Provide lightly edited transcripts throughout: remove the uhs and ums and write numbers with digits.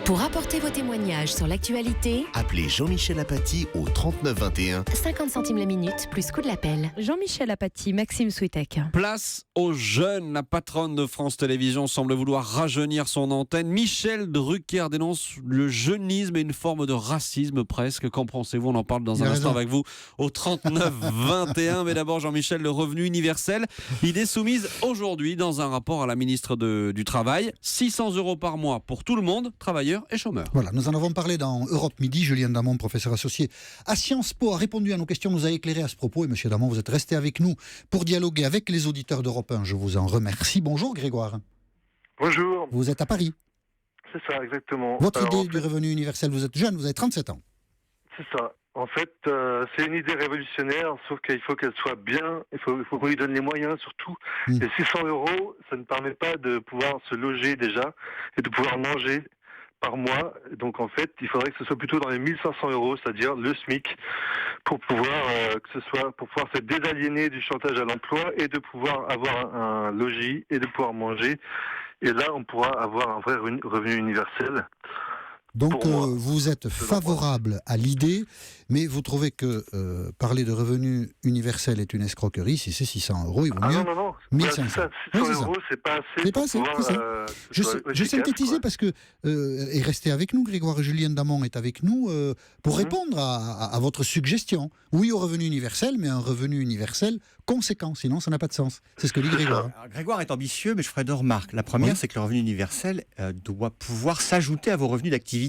Pour apporter vos témoignages sur l'actualité, Appelez Jean-Michel Apathy au 39 21. 50 centimes la minute, plus coût de l'appel. Jean-Michel Apathy, Maxime Switek. Place aux jeunes. La patronne de France Télévisions semble vouloir rajeunir son antenne. Michel Drucker dénonce le jeunisme et une forme de racisme presque. Qu'en pensez-vous ? On en parle dans un instant avec vous au 39 21. Mais d'abord, Jean-Michel, le revenu universel. Idée soumise aujourd'hui dans un rapport à la ministre du Travail. 600 € par mois pour tout le monde, travailleurs et chômeurs. Voilà, nous en avons parlé dans Europe Midi. Julien Damon, professeur associé à Sciences Po, a répondu à nos questions, nous a éclairé à ce propos. Et monsieur Damon, vous êtes resté avec nous pour dialoguer avec les auditeurs d'Europe 1. Je vous en remercie. Bonjour Grégoire. Bonjour. Vous êtes à Paris. C'est ça, exactement. Votre idée du revenu universel, vous êtes jeune, vous avez 37 ans. C'est ça. En fait, c'est une idée révolutionnaire, sauf qu'il faut qu'elle soit bien, il faut qu'on lui donne les moyens surtout. Et 600 €, ça ne permet pas de pouvoir se loger déjà et de pouvoir manger par mois. Donc en fait, il faudrait que ce soit plutôt dans les 1500 €, c'est-à-dire le SMIC, pour pouvoir pour pouvoir se désaliéner du chantage à l'emploi et de pouvoir avoir un logis et de pouvoir manger. Et là, on pourra avoir un vrai revenu universel. Donc vous êtes favorable à l'idée, mais vous trouvez que parler de revenu universel est une escroquerie. Si c'est 600 €, il vaut mieux non. 1500. 600 €, c'est pas assez. C'est pas assez, c'est ça. Je synthétisais parce que, et restez avec nous, Grégoire, et Julien Damon est avec nous, pour répondre à votre suggestion. Oui au revenu universel, mais un revenu universel conséquent, sinon ça n'a pas de sens. C'est ce que dit Grégoire. Alors, Grégoire est ambitieux, mais je ferai deux remarques. La première, c'est que le revenu universel doit pouvoir s'ajouter à vos revenus d'activité.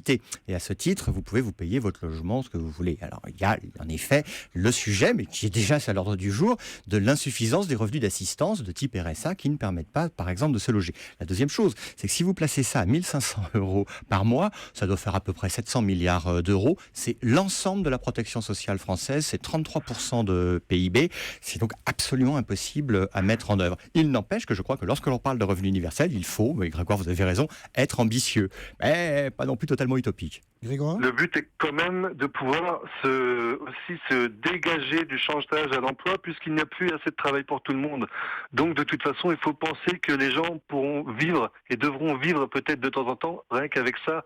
Et à ce titre, vous pouvez vous payer votre logement, ce que vous voulez. Alors, il y a en effet le sujet, mais qui est déjà à l'ordre du jour, de l'insuffisance des revenus d'assistance de type RSA qui ne permettent pas, par exemple, de se loger. La deuxième chose, c'est que si vous placez ça à 1500 € par mois, ça doit faire à peu près 700 milliards d'euros. C'est l'ensemble de la protection sociale française, c'est 33% de PIB. C'est donc absolument impossible à mettre en œuvre. Il n'empêche que je crois que lorsque l'on parle de revenu universel, il faut, mais Grégoire, vous avez raison, être ambitieux. Mais pas non plus totalement utopique. Grégoire ? Le but est quand même de pouvoir se dégager du chantage à l'emploi puisqu'il n'y a plus assez de travail pour tout le monde. Donc de toute façon, il faut penser que les gens pourront vivre et devront vivre peut-être de temps en temps rien qu'avec ça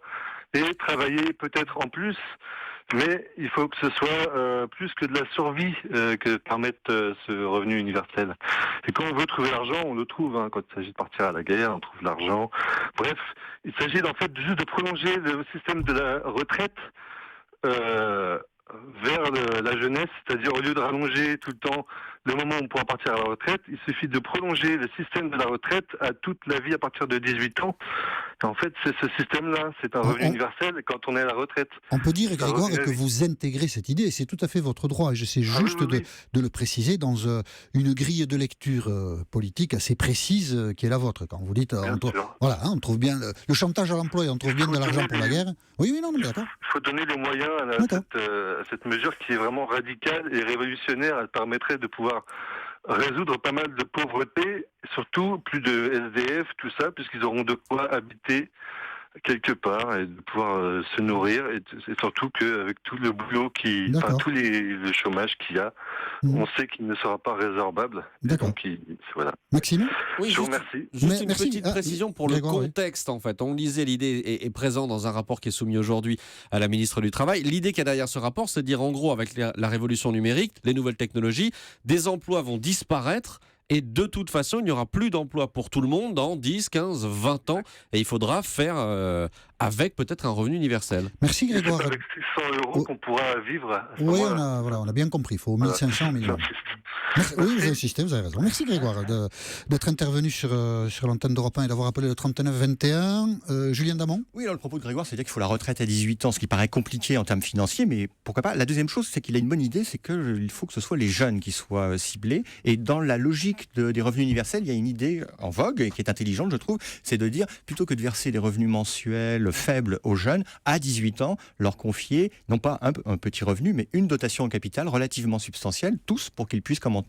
et travailler peut-être en plus. Mais il faut que ce soit plus que de la survie que permette ce revenu universel. Et quand on veut trouver l'argent, on le trouve. Quand il s'agit de partir à la guerre, on trouve l'argent. Bref, il s'agit en fait juste de prolonger le système de la retraite vers la jeunesse, c'est-à-dire au lieu de rallonger tout le temps le moment où on pourra partir à la retraite, il suffit de prolonger le système de la retraite à toute la vie à partir de 18 ans. Et en fait, c'est ce système-là, c'est un revenu universel quand on est à la retraite. On peut dire, Grégoire, que vous intégrez cette idée, et c'est tout à fait votre droit, et j'essaie juste de le préciser dans une grille de lecture politique assez précise qui est la vôtre. Quand vous dites, on trouve bien le chantage à l'emploi et on trouve bien de l'argent pour la guerre. Oui, non, mais d'accord. Il faut donner les moyens à cette mesure qui est vraiment radicale et révolutionnaire. Elle permettrait de pouvoir résoudre pas mal de pauvreté, surtout plus de SDF, tout ça, puisqu'ils auront de quoi habiter quelque part et de pouvoir se nourrir et surtout qu'avec tout le boulot le chômage qu'il y a, on sait qu'il ne sera pas résorbable. D'accord. Donc, voilà. Maxime ? Oui, je vous remercie. Juste une petite précision pour le contexte, en fait. On lisait, l'idée est présente dans un rapport qui est soumis aujourd'hui à la ministre du Travail. L'idée qu'il y a derrière ce rapport, c'est de dire, en gros, avec la révolution numérique, les nouvelles technologies, des emplois vont disparaître. Et de toute façon, il n'y aura plus d'emploi pour tout le monde dans 10, 15, 20 ans. Et il faudra faire avec peut-être un revenu universel. Merci Grégoire. C'est avec 600 € qu'on pourra vivre. Oui, on a bien compris. Il faut 1500 millions. Oui, vous insistez, vous avez raison. Merci Grégoire d'être intervenu sur l'antenne d'Europe 1 et d'avoir appelé le 39-21. Julien Damon ? Oui, alors le propos de Grégoire, c'est dire qu'il faut la retraite à 18 ans, ce qui paraît compliqué en termes financiers, mais pourquoi pas. La deuxième chose, c'est qu'il a une bonne idée, c'est qu'il faut que ce soit les jeunes qui soient ciblés. Et dans la logique des revenus universels, il y a une idée en vogue et qui est intelligente, je trouve, c'est de dire, plutôt que de verser des revenus mensuels faibles aux jeunes, à 18 ans, leur confier, non pas un petit revenu, mais une dotation en capital relativement substantielle, tous, pour qu'ils puissent commencer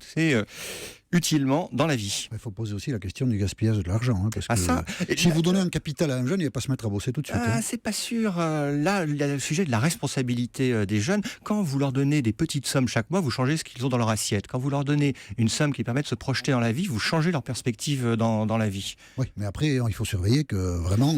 utilement dans la vie. Il faut poser aussi la question du gaspillage de l'argent. Hein, parce que ça, si vous donnez un capital à un jeune, il ne va pas se mettre à bosser tout de suite. Hein. C'est pas sûr. Là, il y a le sujet de la responsabilité des jeunes. Quand vous leur donnez des petites sommes chaque mois, vous changez ce qu'ils ont dans leur assiette. Quand vous leur donnez une somme qui permet de se projeter dans la vie, vous changez leur perspective dans la vie. Oui, mais après, il faut surveiller que vraiment...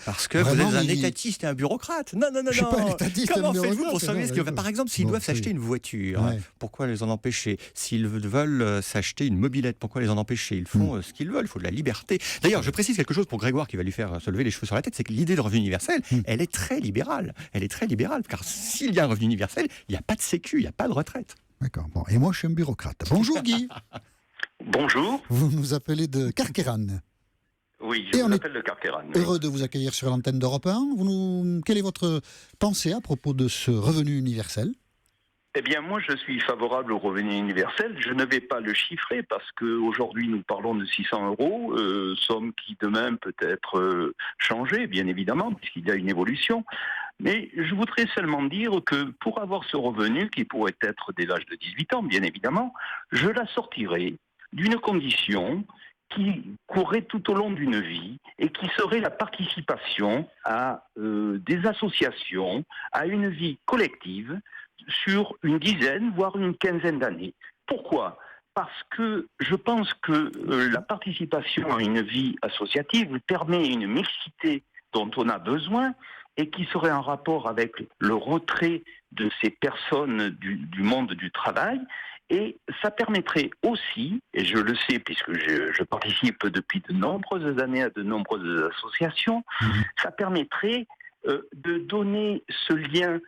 Parce que vous êtes un étatiste et un bureaucrate. Non. Je suis pas un étatiste. Comment faites-vous pour surveiller ce que... Par exemple, s'ils doivent s'acheter une voiture, pourquoi les en empêcher? S'ils veulent s'acheter une mobilette, pourquoi les en empêcher? Ils font ce qu'ils veulent, il faut de la liberté. D'ailleurs, je précise quelque chose pour Grégoire qui va lui faire se lever les cheveux sur la tête, c'est que l'idée de revenu universel, elle est très libérale. Elle est très libérale, car s'il y a un revenu universel, il n'y a pas de sécu, il n'y a pas de retraite. D'accord. Bon. Et moi, je suis un bureaucrate. Bonjour Guy. Bonjour. Vous nous appelez de Carqueiranne. Oui, je vous appelle de Carqueiranne. Heureux de vous accueillir sur l'antenne d'Europe 1. Quelle est votre pensée à propos de ce revenu universel ? Eh bien, moi, je suis favorable au revenu universel. Je ne vais pas le chiffrer parce qu'aujourd'hui, nous parlons de 600 €, somme qui demain peut être changée, bien évidemment, puisqu'il y a une évolution. Mais je voudrais seulement dire que pour avoir ce revenu, qui pourrait être dès l'âge de 18 ans, bien évidemment, je la sortirai d'une condition qui courrait tout au long d'une vie et qui serait la participation à des associations, à une vie collective, sur une dizaine, voire une quinzaine d'années. Pourquoi ? Parce que je pense que la participation à une vie associative permet une mixité dont on a besoin et qui serait en rapport avec le retrait de ces personnes du monde du travail. Et ça permettrait aussi, et je le sais puisque je participe depuis de nombreuses années à de nombreuses associations, ça permettrait de donner ce lien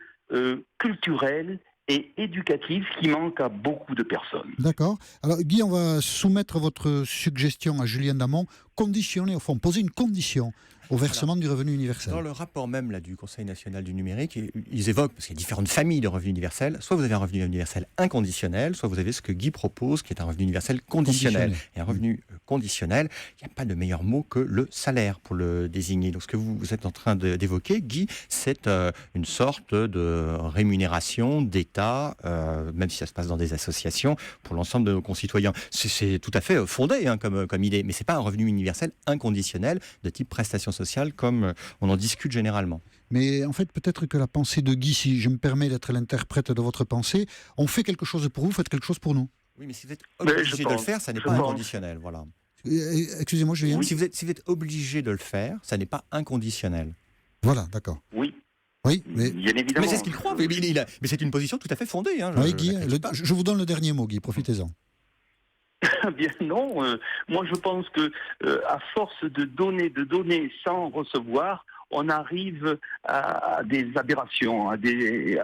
culturel et éducatif qui manque à beaucoup de personnes. D'accord. Alors Guy, on va soumettre votre suggestion à Julien Damon, conditionner, au fond, poser une condition au versement du revenu universel. Dans le rapport même là, du Conseil national du numérique, ils évoquent, parce qu'il y a différentes familles de revenus universels, soit vous avez un revenu universel inconditionnel, soit vous avez ce que Guy propose, qui est un revenu universel conditionnel. Et un revenu conditionnel, il n'y a pas de meilleur mot que le salaire pour le désigner. Donc ce que vous êtes en train d'évoquer, Guy, c'est une sorte de rémunération d'État, même si ça se passe dans des associations, pour l'ensemble de nos concitoyens. C'est tout à fait fondé comme idée, mais ce n'est pas un revenu universel inconditionnel de type prestation sociale comme on en discute généralement. Mais en fait, peut-être que la pensée de Guy, si je me permets d'être l'interprète de votre pensée, on fait quelque chose pour vous, faites quelque chose pour nous. Oui, mais si vous êtes obligé de le faire, ça n'est pas inconditionnel. Voilà. Excusez-moi, Julien. Oui. Si vous êtes obligé de le faire, ça n'est pas inconditionnel. Voilà, d'accord. Oui. Oui, mais... Bien évidemment. Mais c'est ce qu'il croit. Mais c'est une position tout à fait fondée. Oui, Guy, je vous donne le dernier mot, Guy, profitez-en. Bien non, moi je pense que à force de donner sans recevoir, on arrive à des aberrations, à des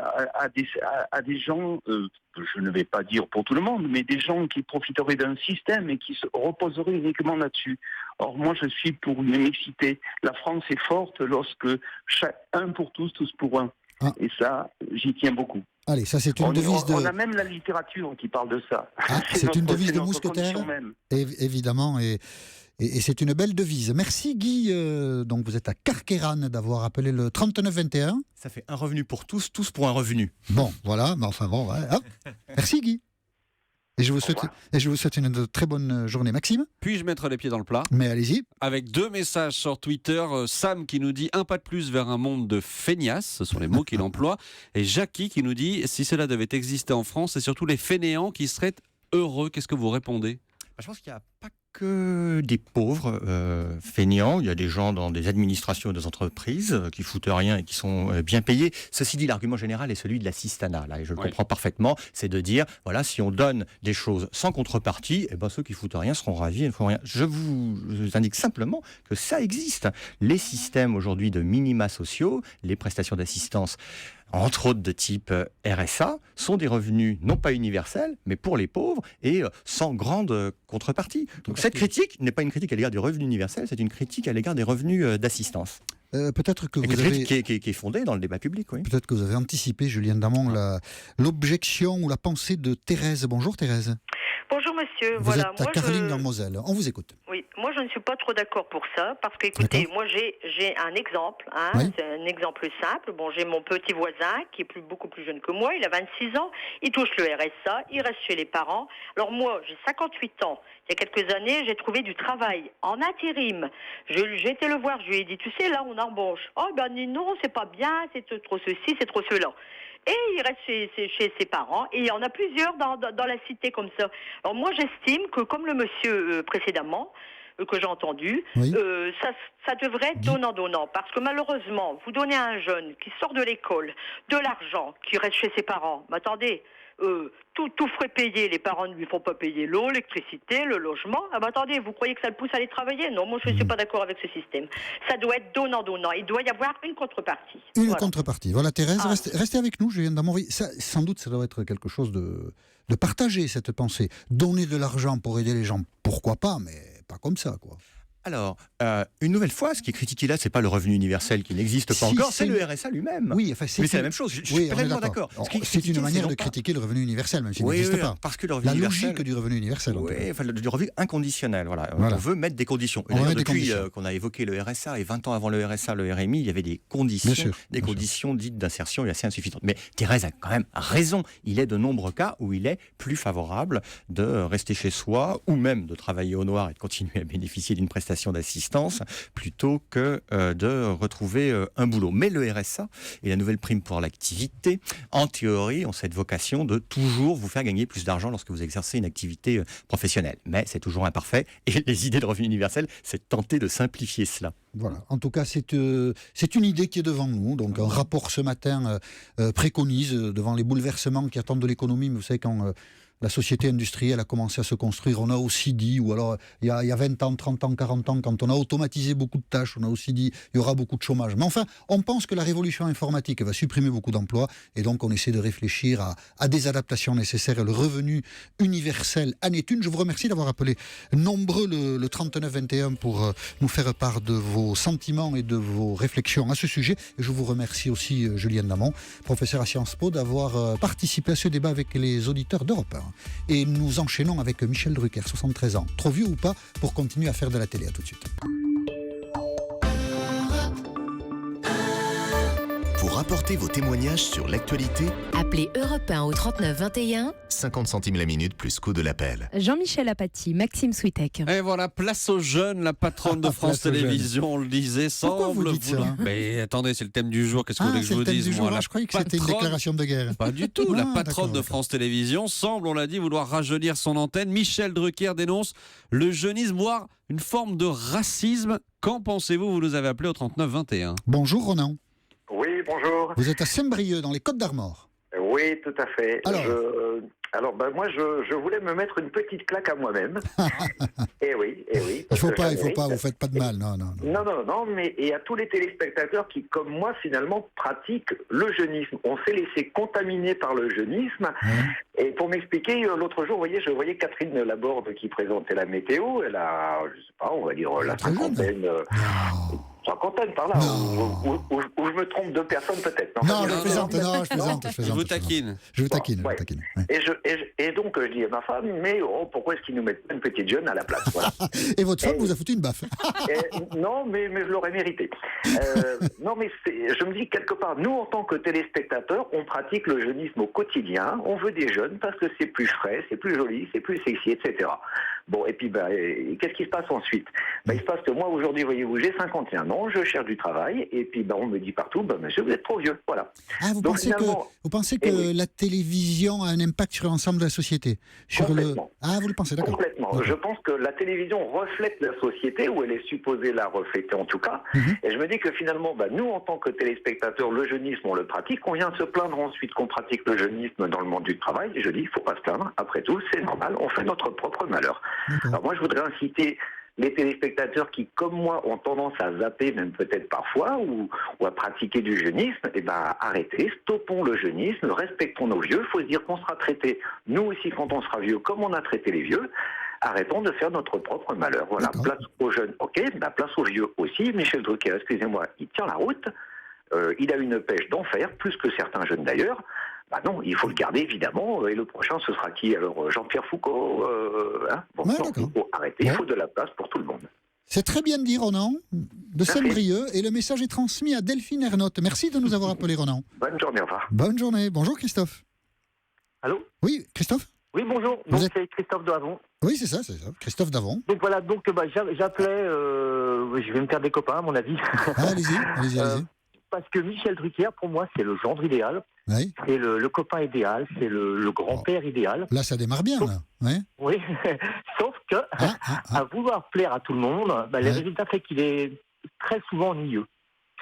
gens, je ne vais pas dire pour tout le monde, mais des gens qui profiteraient d'un système et qui se reposeraient uniquement là-dessus. Or moi je suis pour une mixité. La France est forte lorsque un pour tous, tous pour un. Ah. Et ça, j'y tiens beaucoup. Allez, ça c'est une devise de... On a même la littérature qui parle de ça. Ah, c'est une devise de mousquetaire, évidemment, et c'est une belle devise. Merci Guy, donc vous êtes à Carqueiranne d'avoir appelé le 3921. Ça fait un revenu pour tous pour un revenu. Bon, voilà, mais enfin bon, ouais, hop. Merci Guy. Et je vous souhaite une très bonne journée. Maxime ? Puis-je mettre les pieds dans le plat ? Mais allez-y. Avec 2 messages sur Twitter. Sam qui nous dit un pas de plus vers un monde de feignasses. Ce sont les mots qu'il emploie. Et Jackie qui nous dit si cela devait exister en France, c'est surtout les fainéants qui seraient heureux. Qu'est-ce que vous répondez ? Je pense qu'il n'y a pas que des pauvres feignants. Il y a des gens dans des administrations et des entreprises qui foutent rien et qui sont bien payés. Ceci dit, l'argument général est celui de l'assistanat. Là, et je le comprends parfaitement. C'est de dire, voilà, si on donne des choses sans contrepartie, eh ben, ceux qui foutent rien seront ravis et ne feront rien. Je vous indique simplement que ça existe. Les systèmes aujourd'hui de minima sociaux, les prestations d'assistance, entre autres de type RSA, sont des revenus non pas universels, mais pour les pauvres et sans grande contrepartie. Donc cette critique n'est pas une critique à l'égard des revenus universels, c'est une critique à l'égard des revenus d'assistance. Peut-être que vous avez... qui est fondée dans le débat public. Oui. Peut-être que vous avez anticipé, Julien Damon, l'objection ou la pensée de Thérèse. Bonjour Thérèse. Bonjour monsieur. Vous Voilà, êtes à Carling dans Moselle. On vous écoute. Oui, moi je ne suis pas trop d'accord pour ça parce que écoutez, moi j'ai un exemple, Oui. c'est un exemple simple. Bon, j'ai mon petit voisin qui est beaucoup plus jeune que moi, il a 26 ans, il touche le RSA, il reste chez les parents. Alors moi, j'ai 58 ans. Il y a quelques années, j'ai trouvé du travail en intérim. J'ai été le voir, je lui ai dit, tu sais, là on embauche. Oh ben non, c'est pas bien, c'est trop ceci, c'est trop cela. Et il reste chez ses parents. Et il y en a plusieurs dans la cité comme ça. Alors moi, j'estime que comme le monsieur précédemment, que j'ai entendu, Oui. ça devrait être donnant-donnant. Parce que malheureusement, vous donnez à un jeune qui sort de l'école de l'argent, qui reste chez ses parents. Mais attendez, tout frais payé, les parents ne lui font pas payer l'eau, l'électricité, le logement. Ah bah attendez, vous croyez que ça le pousse à aller travailler? Non, moi je ne suis pas d'accord avec ce système. Ça doit être donnant-donnant. Il doit y avoir une contrepartie. Une contrepartie. Voilà, Thérèse, restez avec nous. Je viens d'envoyer. Sans doute, ça doit être quelque chose de partager, cette pensée. Donner de l'argent pour aider les gens, pourquoi pas, mais pas comme ça, quoi. Alors, une nouvelle fois, ce qui est critiqué là, c'est pas le revenu universel qui n'existe pas encore, c'est le RSA lui-même. Oui, enfin, mais c'est la même chose. Je suis pleinement d'accord. C'est une manière de critiquer le revenu universel, même s'il n'existe pas. Parce que le revenu la universel, logique du revenu universel. Oui, enfin, du revenu inconditionnel. Voilà. On veut mettre des conditions. Et d'ailleurs, depuis qu'on a évoqué le RSA, et 20 ans avant le RSA, le RMI, il y avait des conditions, conditions dites d'insertion assez insuffisantes. Mais Thérèse a quand même raison. Il est de nombreux cas où il est plus favorable de rester chez soi, ou même de travailler au noir et de continuer à bénéficier d'une prestation d'assistance, plutôt que de retrouver un boulot. Mais le RSA et la nouvelle prime pour l'activité, en théorie, ont cette vocation de toujours vous faire gagner plus d'argent lorsque vous exercez une activité professionnelle. Mais c'est toujours imparfait, et les idées de revenu universel, c'est tenter de simplifier cela. Voilà. En tout cas, c'est une idée qui est devant nous. Donc, un rapport ce matin préconise, devant les bouleversements qui attendent de l'économie, mais vous savez, quand la société industrielle a commencé à se construire, on a aussi dit, ou alors il y a 20 ans, 30 ans, 40 ans, quand on a automatisé beaucoup de tâches, on a aussi dit il y aura beaucoup de chômage. Mais enfin, on pense que la révolution informatique va supprimer beaucoup d'emplois, et donc on essaie de réfléchir à des adaptations nécessaires. Et le revenu universel en est une. Je vous remercie d'avoir appelé nombreux le 3921 pour nous faire part de vos sentiments et de vos réflexions à ce sujet. Et je vous remercie aussi, Julienne Lamont, professeure à Sciences Po, d'avoir participé à ce débat avec les auditeurs d'Europe 1. Et nous enchaînons avec Michel Drucker, 73 ans. Trop vieux ou pas pour continuer à faire de la télé? À tout de suite. Pour apporter vos témoignages sur l'actualité, Appelez Europe 1 au 39 21. 50 centimes la minute plus coût de l'appel. Jean-Michel Apathy, Maxime Switek. Et voilà, place aux jeunes, la patronne de France Télévisions, on le disait, Pourquoi semble vous dites ça? Mais attendez, c'est le thème du jour, qu'est-ce que vous voulez que je vous dise, moi, Je croyais que c'était une déclaration de guerre. Pas du tout. La Ah, patronne de d'accord. France Télévisions semble, on l'a dit, vouloir rajeunir son antenne. Michel Drucker dénonce le jeunisme, voire une forme de racisme. Qu'en pensez-vous? Vous nous avez appelé au 39 21. Bonjour Ronan. Oui, bonjour. Vous êtes à Saint-Brieuc, dans les Côtes-d'Armor. Oui, tout à fait. Alors Moi, je voulais me mettre une petite claque à moi-même. Eh oui. Il parce faut que pas, j'en vous mérite. faites pas de mal, non. Non, mais et à tous les téléspectateurs qui, comme moi, finalement, pratiquent le jeunisme. On s'est laissé contaminer par le jeunisme. Et pour m'expliquer, l'autre jour, je voyais Catherine Laborde qui présentait la météo. Elle a, je sais pas, on va dire la très jeune. cinquantaine par là, où je me trompe de personnes peut-être. Non, je plaisante. Je vous taquine. Je vous taquine. Ouais. Ouais. Et donc, je dis à ma femme, mais pourquoi est-ce qu'ils nous mettent pas une petite jeune à la place, voilà. Et votre femme vous a foutu une baffe. Non, mais je l'aurais mérité. Non, mais je me dis quelque part, nous, en tant que téléspectateurs, on pratique le jeunisme au quotidien. On veut des jeunes parce que c'est plus frais, c'est plus joli, c'est plus sexy, etc. Bon, et puis, qu'est-ce qui se passe ensuite? Il se passe que moi, aujourd'hui, voyez-vous, j'ai 51 ans, je cherche du travail, et puis on me dit partout, monsieur, vous êtes trop vieux, voilà. Ah, vous pensez que la télévision a un impact sur l'ensemble de la société? Complètement. Ah, vous le pensez, d'accord. Complètement. D'accord. Je pense que la télévision reflète la société, ou elle est supposée la refléter en tout cas. Et je me dis que finalement, nous, en tant que téléspectateurs, le jeunisme, on le pratique. On vient se plaindre ensuite qu'on pratique le jeunisme dans le monde du travail. Et je dis, il ne faut pas se plaindre. Après tout, c'est normal. On fait notre propre malheur. Alors moi, je voudrais inciter les téléspectateurs qui, comme moi, ont tendance à zapper, même peut-être parfois, ou à pratiquer du jeunisme, arrêtez, stoppons le jeunisme, respectons nos vieux. Il faut se dire qu'on sera traité, nous aussi, quand on sera vieux, comme on a traité les vieux. Arrêtons de faire notre propre malheur. Voilà, place aux jeunes, ok, place aux vieux aussi. Michel Drucker, excusez-moi, il tient la route. Il a une pêche d'enfer, plus que certains jeunes d'ailleurs. Bah non, il faut le garder évidemment. Et le prochain, ce sera qui? Alors Jean-Pierre Foucault. Bon, Ouais, non, d'accord. il faut arrêter. Il faut de la place pour tout le monde. C'est très bien dit, Ronan, de Saint-Brieuc, et le message est transmis à Delphine Ernotte. Merci de nous avoir appelé, Ronan. Bonne journée, au revoir. Bonne journée. Bonjour, Christophe. Allô? Oui, Christophe? Oui, bonjour. Vous Donc, êtes- c'est Christophe Davon. Oui, c'est ça, Christophe Davon. Donc voilà, donc j'appelais, je vais me faire des copains à mon avis. Ah, allez-y. Parce que Michel Drucker, pour moi, c'est le gendre idéal, Oui. c'est le copain idéal, c'est le grand-père idéal. Là, ça démarre bien, là. Ouais. Oui, sauf que, à vouloir plaire à tout le monde, les résultats fait qu'il est très souvent ennuyeux.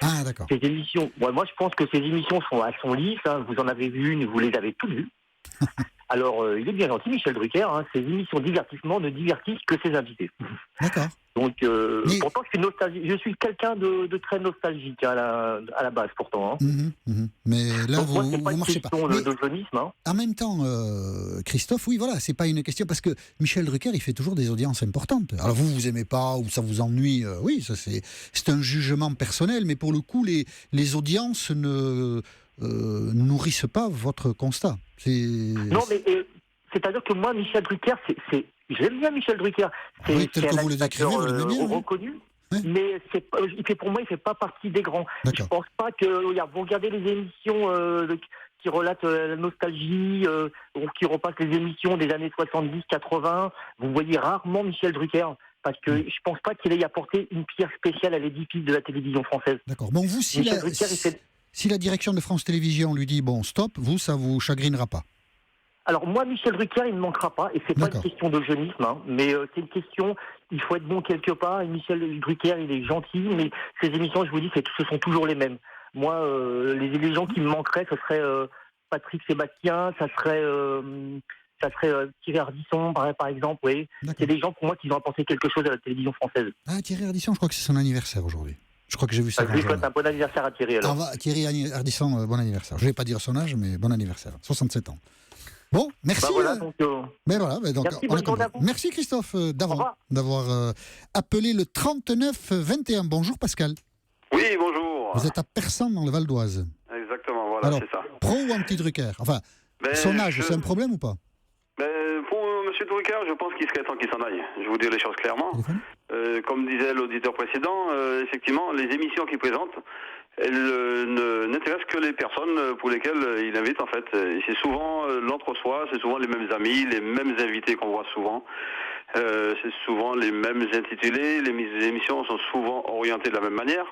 Ah, d'accord. Ces émissions, moi je pense que ces émissions sont lisses, hein, vous en avez vu une, vous les avez toutes vues. Alors, il est bien gentil, Michel Drucker, hein, ses émissions de divertissement ne divertissent que ses invités. D'accord. Donc, pourtant, je suis quelqu'un de très nostalgique à la base, pourtant. Hein. Mais là, donc, moi, vous c'est pas ne une marchez pas. question Mais de jeunisme. Hein. en même temps, Christophe, oui, voilà, c'est pas une question, parce que Michel Drucker, il fait toujours des audiences importantes. Alors, vous aimez pas, ou ça vous ennuie, oui, ça c'est un jugement personnel, mais pour le coup, les audiences ne nourrissent pas votre constat. Non, mais c'est-à-dire que moi, Michel Drucker, j'aime bien Michel Drucker. C'est Oui, tel un que vous le décrivez, animateur, vous l'aimez bien, oui. reconnu. Mais pour moi, il ne fait pas partie des grands. Je ne pense pas que... Vous regardez les émissions qui relatent la nostalgie, ou qui repassent les émissions des années 70-80, vous voyez rarement Michel Drucker. Parce que je ne pense pas qu'il ait apporté une pierre spéciale à l'édifice de la télévision française. D'accord. Bon, vous, si la direction de France Télévisions lui dit bon, stop, vous, ça vous chagrinera pas? Alors moi, Michel Drucker, il ne manquera pas, et c'est pas une question de jeunisme, hein, mais c'est une question, il faut être bon quelque part, et Michel Drucker, il est gentil, mais ses émissions, je vous dis, ce sont toujours les mêmes. Moi, les gens qui me manqueraient, ce serait Patrick Sébastien, ça serait Thierry Ardisson, par exemple, oui. C'est des gens, pour moi, qui ont apporté quelque chose à la télévision française. Ah, Thierry Ardisson, je crois que c'est son anniversaire aujourd'hui. Je crois que j'ai vu ça. Je lui souhaite un bon anniversaire à Thierry, alors. Thierry Ardisson, bon anniversaire. Je ne vais pas dire son âge, mais bon anniversaire. 67 ans. Bon, merci. Merci Christophe d'avoir appelé le 39-21. Bonjour Pascal. Oui, bonjour. Vous êtes à Persans dans le Val d'Oise. Exactement, voilà, alors, c'est ça. Pro ou anti-Drucker? Enfin, son âge, c'est un problème ou pas? Pour M. Drucker, je pense qu'il serait temps qu'il s'en aille. Je vais vous dire les choses clairement. Comme disait l'auditeur précédent, effectivement, les émissions qu'il présente, elles n'intéressent que les personnes pour lesquelles il invite, en fait. Et c'est souvent l'entre-soi, c'est souvent les mêmes amis, les mêmes invités qu'on voit souvent. C'est souvent les mêmes intitulés, les émissions sont souvent orientées de la même manière.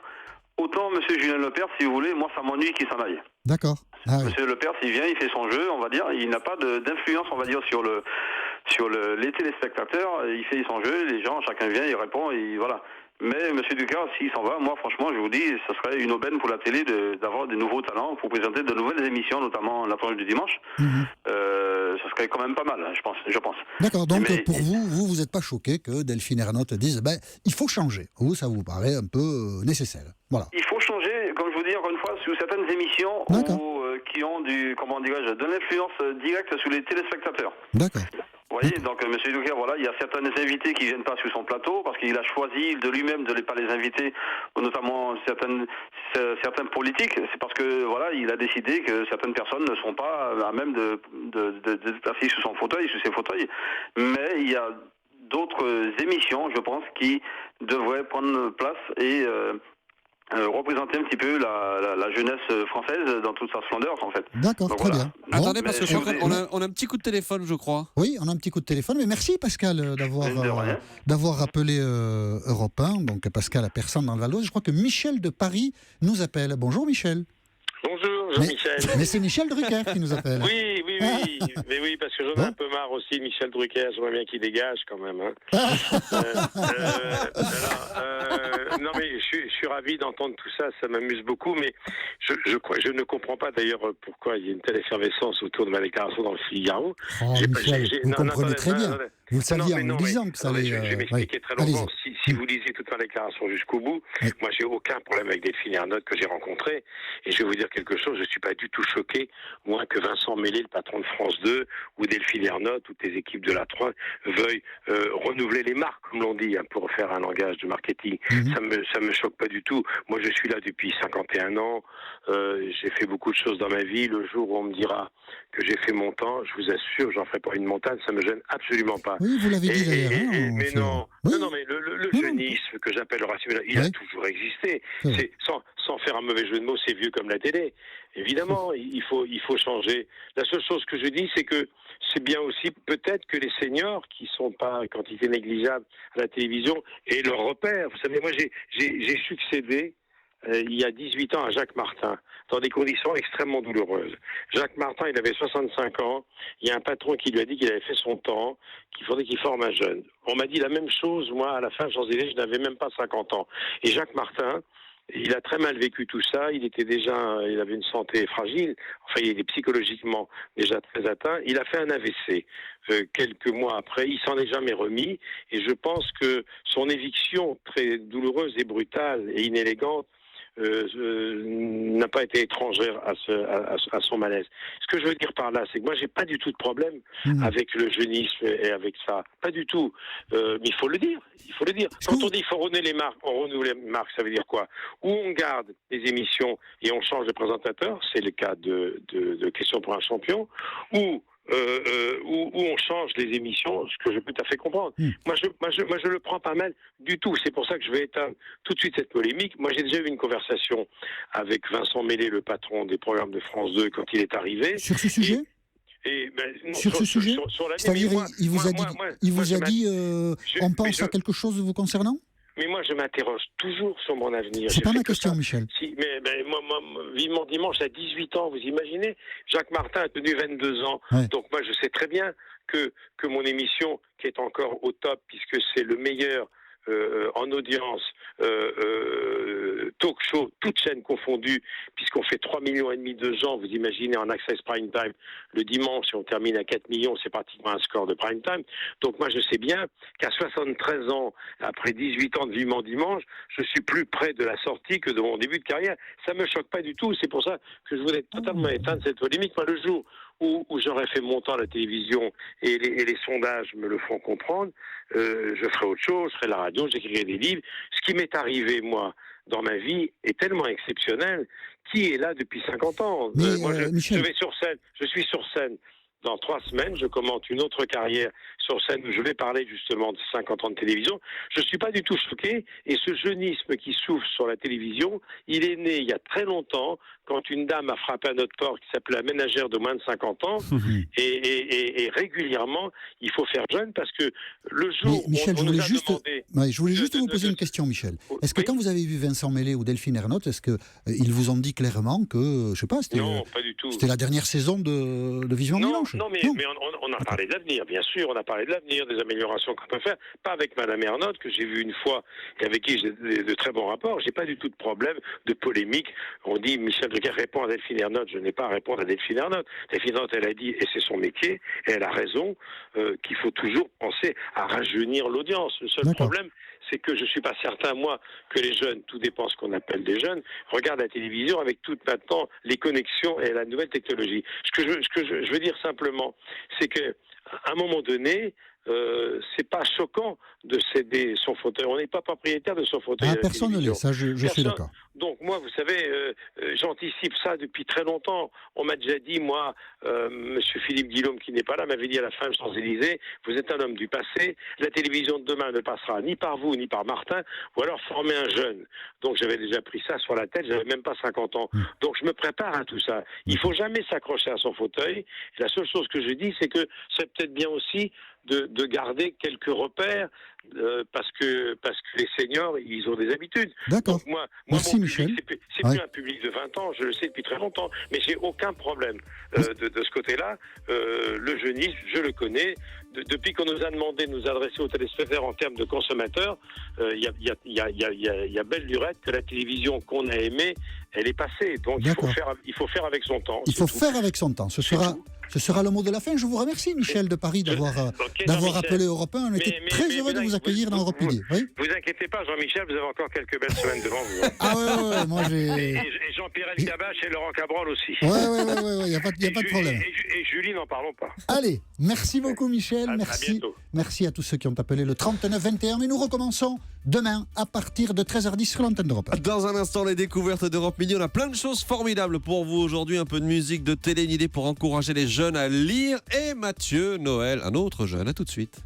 Autant M. Julien Lepers, si vous voulez, moi ça m'ennuie qu'il s'en aille. D'accord. Monsieur Lepers, il vient, il fait son jeu, on va dire, il n'a pas d'influence, on va dire, sur les téléspectateurs, il fait son jeu, les gens, chacun vient, il répond, et voilà. Mais M. Drucker, s'il s'en va, moi franchement, je vous dis, ce serait une aubaine pour la télé d'avoir des nouveaux talents pour présenter de nouvelles émissions, notamment la tranche du dimanche. Ce serait quand même pas mal, je pense. D'accord, donc pour vous n'êtes pas choqué que Delphine Ernotte dise il faut changer. Vous, ça vous paraît un peu nécessaire. Voilà. Il faut changer, comme je vous dis encore une fois, sur certaines émissions qui ont de l'influence directe sur les téléspectateurs. D'accord. Vous voyez, donc M. Drucker, voilà, il y a certains invités qui viennent pas sur son plateau parce qu'il a choisi de lui-même de ne pas les inviter, notamment certains politiques. C'est parce que voilà, il a décidé que certaines personnes ne sont pas à même de assis sur son fauteuil, sur ses fauteuils. Mais il y a d'autres émissions, je pense, qui devraient prendre place et représenter un petit peu la jeunesse française dans toute sa splendeur, en fait. D'accord, donc, très voilà. bien. Attendez, parce que on a un petit coup de téléphone, je crois. Oui, on a un petit coup de téléphone, mais merci Pascal d'avoir appelé Europe 1, donc Pascal à Persans dans le Val d'Oise. Je crois que Michel de Paris nous appelle. Bonjour Michel. Bonjour Jean-Michel. Mais c'est Michel Drucker qui nous appelle. Oui, mais oui, parce que j'en ai un peu marre aussi de Michel Drucker, j'aimerais bien qu'il dégage quand même. Hein. Non mais je suis ravi d'entendre tout ça, ça m'amuse beaucoup, mais je ne comprends pas d'ailleurs pourquoi il y a une telle effervescence autour de ma déclaration dans le Figaro. Michel, vous comprenez très bien. Vous le saviez en le disant que ça allait... Je vais m'expliquer très longuement. Si vous lisez toute ma déclaration jusqu'au bout, moi j'ai aucun problème avec Delphine Ernotte que j'ai rencontré. Et je vais vous dire quelque chose, je ne suis pas du tout choqué, moins que Vincent Mélé, le patron de France 2, ou Delphine Ernotte, ou tes équipes de la 3, veuillent renouveler les marques, comme l'on dit, pour faire un langage de marketing. Ça me choque pas du tout. Moi je suis là depuis 51 ans, j'ai fait beaucoup de choses dans ma vie. Le jour où on me dira que j'ai fait mon temps, je vous assure, j'en ferai pas une montagne, ça me gêne absolument pas. Oui, vous l'avez dit d'ailleurs. Mais non, mais le jeunisme que j'appelle le racisme, il a toujours existé. C'est, sans faire un mauvais jeu de mots, c'est vieux comme la télé. Évidemment, il faut changer. La seule chose que je dis, c'est que c'est bien aussi peut-être que les seniors qui sont pas quantité négligeable à la télévision et leur repère. Vous savez, moi j'ai succédé il y a 18 ans à Jacques Martin, dans des conditions extrêmement douloureuses. Jacques Martin, il avait 65 ans, il y a un patron qui lui a dit qu'il avait fait son temps, qu'il faudrait qu'il forme un jeune. On m'a dit la même chose, moi, à la fin de Champs-Élysées, je n'avais même pas 50 ans. Et Jacques Martin, il a très mal vécu tout ça, il avait une santé fragile, enfin il est psychologiquement déjà très atteint, il a fait un AVC quelques mois après, il s'en est jamais remis, et je pense que son éviction très douloureuse et brutale et inélégante n'a pas été étrangère à son malaise. Ce que je veux dire par là, c'est que moi j'ai pas du tout de problème avec le jeunisme et avec ça, pas du tout. Mais il faut le dire. Quand on dit qu'il faut renouveler les marques, on renouvelle les marques, ça veut dire quoi? Ou on garde les émissions et on change de présentateur, c'est le cas de Questions pour un champion, ou on change les émissions, ce que je peux tout à fait comprendre. Moi, je le prends pas mal du tout. C'est pour ça que je vais éteindre tout de suite cette polémique. Moi, j'ai déjà eu une conversation avec Vincent Mélé, le patron des programmes de France 2, quand il est arrivé. Sur ce sujet sur ce sujet, c'est-à-dire il vous a dit on pense à quelque chose vous concernant? Mais moi, je m'interroge toujours sur mon avenir. C'est pas ma question, Michel. Si, mais moi, vivement dimanche, à 18 ans, vous imaginez? Jacques Martin a tenu 22 ans. Ouais. Donc moi, je sais très bien que mon émission, qui est encore au top, puisque c'est le meilleur en audience, talk show, toutes chaînes confondues, puisqu'on fait 3,5 millions de gens, vous imaginez, en access prime time, le dimanche, si on termine à 4 millions, c'est pratiquement un score de prime time. Donc moi, je sais bien qu'à 73 ans, après 18 ans de vivement dimanche, je suis plus près de la sortie que de mon début de carrière. Ça me choque pas du tout. C'est pour ça que je voulais totalement éteindre cette polémique. Moi, le jour où j'aurais fait mon temps à la télévision et les sondages me le font comprendre, je ferai autre chose, je ferai la radio, j'écrirai des livres. Ce qui m'est arrivé, moi, dans ma vie, est tellement exceptionnel. Qui est là depuis 50 ans? Moi, je vais sur scène. Je suis sur scène. Dans 3 semaines, je commente une autre carrière sur scène où je vais parler justement de 50 ans de télévision. Je ne suis pas du tout choqué. Et ce jeunisme qui souffle sur la télévision, il est né il y a très longtemps, quand une dame a frappé à notre porte qui s'appelait la ménagère de moins de 50 ans. Et régulièrement, il faut faire jeune parce que le jour où Michel, on nous a demandé... je voulais juste vous poser une question, Michel. Est-ce que quand vous avez vu Vincent Mélé ou Delphine Ernotte, est-ce qu'ils vous ont dit clairement que, je sais pas, non, pas du tout. C'était la dernière saison de Vivement Dimanche? Non, mais on a parlé de l'avenir, bien sûr, on a parlé de l'avenir, des améliorations qu'on peut faire, pas avec Madame Ernotte, que j'ai vu une fois, et avec qui j'ai de très bons rapports, j'ai pas du tout de problème, de polémique. On dit, Michel Drucker répond à Delphine Ernotte, je n'ai pas à répondre à Delphine Ernotte. Delphine Ernotte, elle a dit, et c'est son métier, et elle a raison, qu'il faut toujours penser à rajeunir l'audience. Le seul problème, c'est que je suis pas certain, moi, que les jeunes, tout dépend ce qu'on appelle des jeunes, regardent la télévision avec toutes maintenant les connexions et la nouvelle technologie. Ce que je veux dire simplement, c'est que à un moment donné, c'est pas choquant de céder son fauteuil. On n'est pas propriétaire de son fauteuil. Personne ne l'est, ça je suis d'accord. Donc moi, vous savez, j'anticipe ça depuis très longtemps. On m'a déjà dit, moi, Monsieur Philippe Guillaume, qui n'est pas là, m'avait dit à la fin de Champs-Élysées, vous êtes un homme du passé, la télévision de demain ne passera ni par vous, ni par Martin, ou alors formez un jeune. Donc j'avais déjà pris ça sur la tête, j'avais même pas 50 ans. Donc je me prépare à tout ça. Il faut jamais s'accrocher à son fauteuil. La seule chose que je dis, c'est que c'est peut-être bien aussi de garder quelques repères, parce que les seniors, ils ont des habitudes. D'accord. Donc moi merci, mon Michel. public, c'est plus un public de 20 ans, je le sais depuis très longtemps, mais j'ai aucun problème de ce côté-là. Le jeunisme, je le connais depuis qu'on nous a demandé de nous adresser aux téléspectateurs en termes de consommateurs, il y a belle lurette que la télévision qu'on a aimée, elle est passée. Donc il faut faire avec son temps. Il faut faire avec son temps. Ce sera le mot de la fin. Je vous remercie, Michel de Paris, d'avoir appelé Europe 1. On était très heureux de vous accueillir dans Europe Midi. Oui, vous inquiétez pas, Jean-Michel, vous avez encore quelques belles semaines devant vous. Hein. Ah ouais, moi j'ai... Et Jean-Pierre Elkabbach et Laurent Cabrol aussi. Ouais, il n'y a pas de problème. Et Julie, n'en parlons pas. Allez, merci beaucoup Michel, À merci. Merci à tous ceux qui ont appelé le 3921. Mais nous recommençons demain à partir de 13h10 sur l'antenne d'Europe 1. Dans un instant, les découvertes d'Europe Midi. On a plein de choses formidables pour vous aujourd'hui. Un peu de musique, de télé, une idée pour encourager les jeunes à lire. Et Mathieu Noël, un autre jeune. À tout de suite.